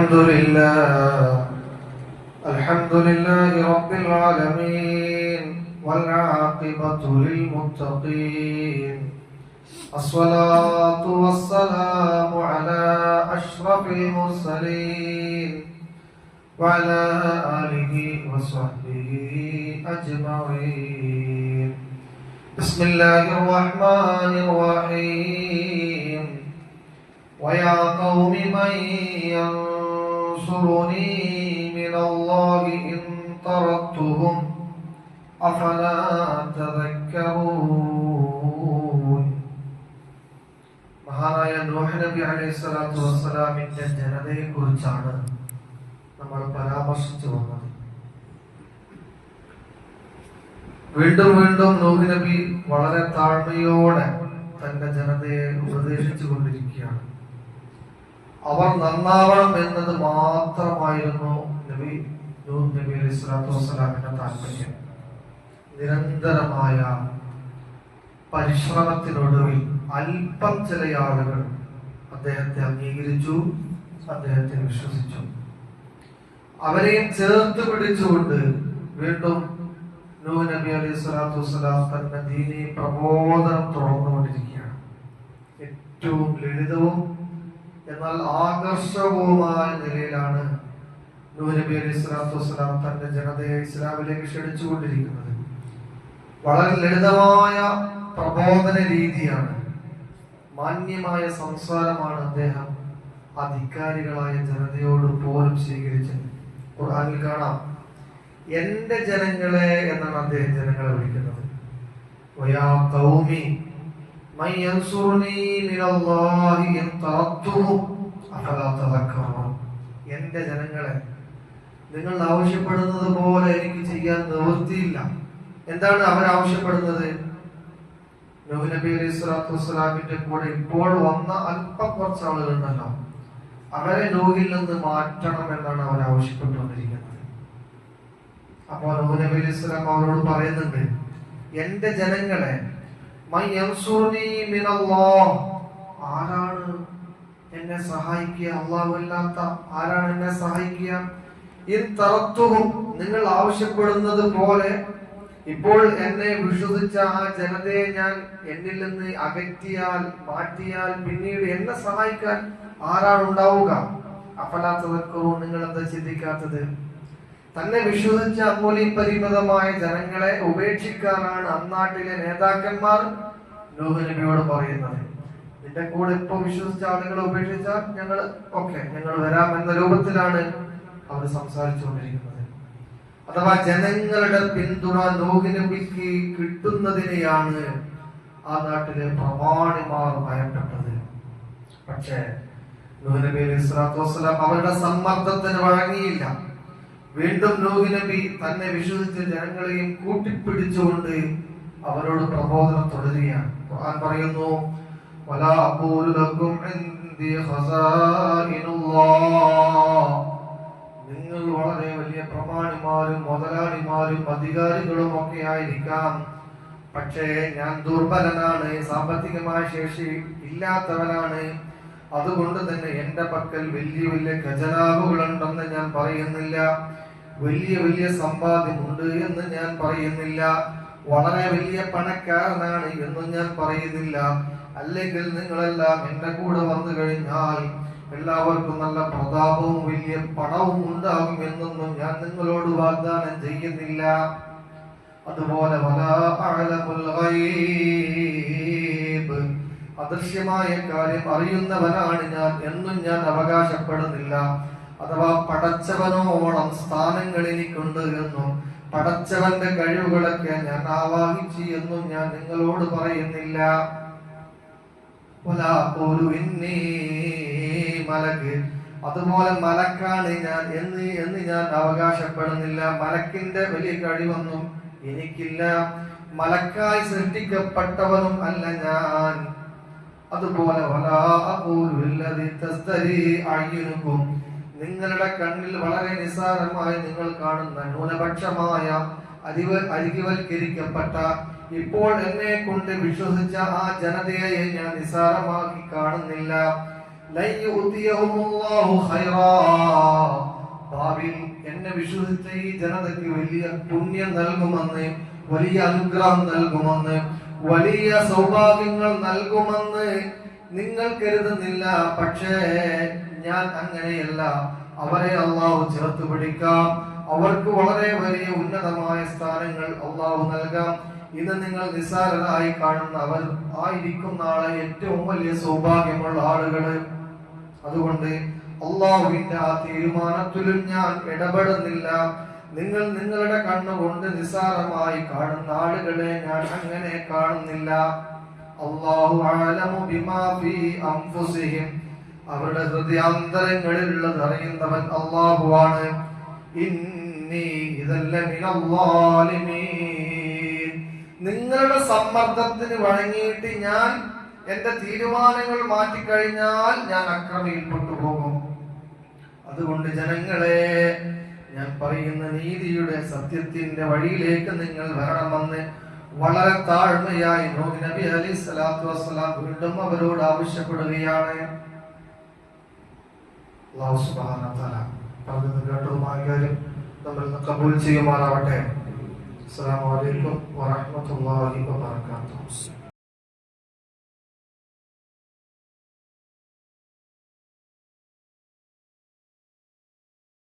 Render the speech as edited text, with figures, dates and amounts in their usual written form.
الحمد لله رب العالمين والعاقبة للمتقين الصلاة والسلام على أشرف المرسلين وعلى آله وصحبه أجمعين. بسم الله الرحمن الرحيم. ويا قوم من ينصرني من الله إن طردتهم أفلا تذكرون. മഹാനായ നൂഹ് നബി അലൈഹിസ്സലാത്തു വസ്സലാമിന്റെ ജനതയെ കുറിച്ചാണ് നമ്മൾ പരാമർശിച്ചു വന്നത്. വീണ്ടും വീണ്ടും നൂഹ് നബി വളരെ താഴ്മയോടെ തന്റെ ജനതയെ ഉപദേശിച്ചു കൊണ്ടിരിക്കുകയാണ്. അവർ നന്നാവണം എന്നത് മാത്രമായിരുന്നു നൂഹ് നബി അലൈഹിസ്സലാത്തു വസ്സലാമിന്റെ താല്പര്യം. നിരന്തരമായ പരിശ്രമത്തിനൊടുവിൽ അല്പം ചില ആളുകൾ അദ്ദേഹത്തെ അംഗീകരിച്ചു, അദ്ദേഹത്തെ വിശ്വസിച്ചു. അവരെയും ചേർത്ത് പിടിച്ചുകൊണ്ട് വീണ്ടും നൂഹ് നബി അലൈഹിസ്സലാത്തു വസ്സലാം തന്റെ ദീനീ പ്രബോധനം തുടർന്നുകൊണ്ടിരിക്കുകയാണ്. ഏറ്റവും ലളിതവും എന്നാൽ ആകർഷകവുമായ നിലയിലാണ് നൂഹ് നബി അലൈഹിസ്സലാത്തു വസ്സലാം തന്റെ ജനതയെ ഇസ്ലാമിലേക്ക് ക്ഷണിച്ചുകൊണ്ടിരിക്കുന്നത്. വളരെ ലളിതമായ പ്രബോധന രീതിയാണ്, മാന്യമായ സംസാരമാണ് അദ്ദേഹം അധികാരികളായ ജനതയോട് പോലും സ്വീകരിച്ചത്. ഖുർആനിൽ കാണാം, എന്റെ ജനങ്ങളെ എന്നാണ് അദ്ദേഹം ജനങ്ങളെ വിളിക്കുന്നത്. Via Qaumi Mann യൻസുറുനി മിനല്ലാഹി in തറത്തുഹും അഫലാ തദക്കറൂൻ. എന്റെ ജനങ്ങളെ, നിങ്ങൾ ആവശ്യപ്പെടുന്നത് പോലെ എനിക്ക് ചെയ്യാൻ നിവൃത്തിയില്ല. എന്താണ് അവർ ആവശ്യപ്പെടുന്നത്? നൂഹ് നബി അലൈഹിസ്സലാത്തു വസ്സലാമിന്റെ കൂടെ ഇപ്പോൾ വന്ന അല്പം കുറച്ച് ആളുകളുണ്ടല്ലോ, അവരെ നൂഹിൽ നിന്ന് മാറ്റണം എന്നാണ് അവർ ആവശ്യപ്പെട്ടുകൊണ്ടിരിക്കുന്നത്. അപ്പോൾ നൂഹ് നബി അലൈഹിസ്സലാം അവരോട് പറയുന്നുണ്ട്, എന്റെ ജനങ്ങളെ, മൻ യൻസുറുനി മിനല്ലാഹ്, ആരാണ് എന്നെ സഹായിക്കുക? അല്ലാഹു അല്ലാത്ത ആരാണ് എന്നെ സഹായിക്കുക? ഇൻ തറത്തുഹും, നിങ്ങൾ ആവശ്യപ്പെടുന്നത് പോലെ ഇപ്പോൾ എന്നെ വിശ്വസിച്ച ആ ജനതയെ ഞാൻ എന്നിൽ നിന്ന് അകറ്റിയാൽ, മാറ്റിയാൽ, പിന്നീട് എന്നെ സഹായിക്കാൻ ആരാണ് ഉണ്ടാവുക? അഫലാ തദക്കറൂൻ, നിങ്ങൾ എന്താ ചിന്തിക്കാത്തത്? തന്നെ വിശ്വസിച്ച അമൂല്യപരിമിതമായ ജനങ്ങളെ ഉപേക്ഷിക്കാനാണ് അന്നാട്ടിലെ നേതാക്കന്മാർ നൂഹ് നബിയോട് പറയുന്നത്. നിന്റെ കൂടെ ഇപ്പൊ വിശ്വസിച്ച ആളുകളെ ഉപേക്ഷിച്ചാൽ ഞങ്ങൾ വരാം എന്ന രൂപത്തിലാണ് അവർ സംസാരിച്ചുകൊണ്ടിരിക്കുന്നത്. അഥവാ ജനങ്ങളുടെ പിന്തുണ നൂഹ് നബിക്ക് കിട്ടുന്നതിനെയാണ് ആ നാട്ടിലെ പ്രമാണിമാർ ഭയപ്പെട്ടത്. പക്ഷേ നൂഹ് നബി അലൈഹിസ്സലാത്തു വസ്സലാം അവരുടെ സമ്മർദ്ദത്തിന് വഴങ്ങിയില്ല. വീണ്ടും നൂഹ് നബി തന്നെ വിശ്വസിച്ച ജനങ്ങളെയും കൂട്ടിപ്പിടിച്ചുകൊണ്ട് അവരോട് പ്രബോധനം തുടരുകയാണ്. ഖുർആൻ പറയുന്നു, വലാ അഖൂലു ലക്കും ഇൻദി ഖസാഇനുല്ലാഹ്, നിങ്ങൾ വളരെ വലിയ പ്രമാണിമാരും മുതലാളിമാരും അധികാരികളും ഒക്കെ ആയിരിക്കാം, പക്ഷേ ഞാൻ ദുർബലനാണ്, സാമ്പത്തികമായ ശേഷി ഇല്ലാത്തവനാണ്. അതുകൊണ്ട് തന്നെ എന്റെ പക്കൽ വലിയ വലിയ ഖജനാവുകളുണ്ടെന്ന് ഞാൻ പറയുന്നില്ല, വലിയ വലിയ സമ്പാദ്യമുണ്ട് എന്ന് ഞാൻ പറയുന്നില്ല, വളരെ വലിയ പണക്കാരനാണ് എന്നും ഞാൻ പറയുന്നില്ല. അല്ലെങ്കിൽ നിങ്ങളെല്ലാം എന്റെ കൂടെ വന്നു കഴിഞ്ഞാൽ എല്ലാവർക്കും നല്ല പ്രതാപവും വലിയ പണവും ഉണ്ടാകും എന്നൊന്നും ഞാൻ നിങ്ങളോട് വാഗ്ദാനം ചെയ്യുന്നില്ല. അതുപോലെ വലാ അഅലമുൽ ഗൈബ്, അദൃശ്യമായ കാര്യം അറിയുന്നവനാണ് ഞാൻ എന്നും ഞാൻ അവകാശപ്പെടുന്നില്ല. അഥവാ പടച്ചവനോളം സ്ഥാനങ്ങൾ എനിക്കുണ്ട് എന്നും പടച്ചവന്റെ കഴിവുകളൊക്കെ ഞാൻ ആവാഹിച്ചു എന്നും ഞാൻ നിങ്ങളോട് പറയുന്നില്ല. അതുപോലെ മലക്കാണ് ഞാൻ എന്ന് ഞാൻ അവകാശപ്പെടുന്നില്ല. മലക്കിന്റെ വലിയ കഴിവൊന്നും എനിക്കില്ല, മലക്കായി സൃഷ്ടിക്കപ്പെട്ടവനും അല്ല ഞാൻ. അതുപോലെ നിങ്ങളുടെ കണ്ണിൽ വളരെ നിസ്സാരമായി നിങ്ങൾ കാണുന്ന ന്യൂനപക്ഷമായ അരികുവൽക്കരിക്കപ്പെട്ട ഇപ്പോൾ എന്നെ കൊണ്ട് വിശ്വസിച്ച ആ ജനതയെ ഞാൻ നിസ്സാരമാക്കി കാണുന്നില്ല. ലൻ യുതിയഹുമുല്ലാഹു ഖൈറാ, ഭാവിയിൽ എന്നെ വിശ്വസിച്ച ഈ ജനതയ്ക്ക് വലിയ പുണ്യം നൽകുമെന്ന്, വലിയ അനുഗ്രഹം നൽകുമെന്ന്, വലിയ സൗഭാഗ്യങ്ങൾ നൽകുമെന്ന് നിങ്ങൾ കരുതുന്നില്ല. പക്ഷേ ഞാൻ അങ്ങനെയല്ല. അവരെ അള്ളാഹു ചേർത്ത് പിടിക്കാം, അവർക്ക് വളരെ വലിയ ഉന്നതമായ സ്ഥാനങ്ങൾ അള്ളാഹു നൽകാം. ഇത് നിങ്ങൾ നിസ്സാരരായി കാണുന്ന അവർ ആയിരിക്കും നാളെ ഏറ്റവും വലിയ സൗഭാഗ്യമുള്ള ആളുകള്. അതുകൊണ്ട് അള്ളാഹുവിന്റെ ആ തീരുമാനത്തിലും ഞാൻ ഇടപെടുന്നില്ല. നിങ്ങൾ നിങ്ങളുടെ കണ്ണുകൊണ്ട് നിസ്സാരമായി കാണുന്ന ആളുകളെ ഞാൻ അങ്ങനെ കാണുന്നില്ല. അല്ലാഹു അഅലമു ബിമാ ഫീ അൻഫുസിഹിം, അവരുടെ ഹൃദയാന്തരങ്ങളിലുള്ളത് അറിയുന്നവൻ അല്ലാഹുവാണ്. ഇന്നി ഇദല്ല മിനൽ ളാലിമീൻ, നിങ്ങളുടെ സമ്മർദ്ദത്തിന് വഴങ്ങിയിട്ട് ഞാൻ എന്റെ തീരുമാനങ്ങൾ മാറ്റിക്കഴിഞ്ഞാൽ ഞാൻ അക്രമിയിൽപ്പെട്ടു പോകും. അതുകൊണ്ട് ജനങ്ങളെ, ഞാൻ പറയുന്ന നീതിയുടെ സത്യത്തിന്റെ വഴിയിലേക്ക് നിങ്ങൾ വരണമെന്ന് വളരെ താഴ്മയായി നൂഹ് നബി അലൈഹി സ്വലാത്തു വസ്സലാം വീണ്ടും അവരോട് ആവശ്യപ്പെടുകയാണ്. അല്ലാഹു സുബ്ഹാനഹു വ തആല പറഞ്ഞത് കേട്ടതുമായ കാര്യം നമ്മൾ കബൂൽ ചെയ്യുമാറാവട്ടെ. അസ്സലാമു അലൈക്കും വറഹ്മത്തുള്ളാഹി വബറകാതുഹു.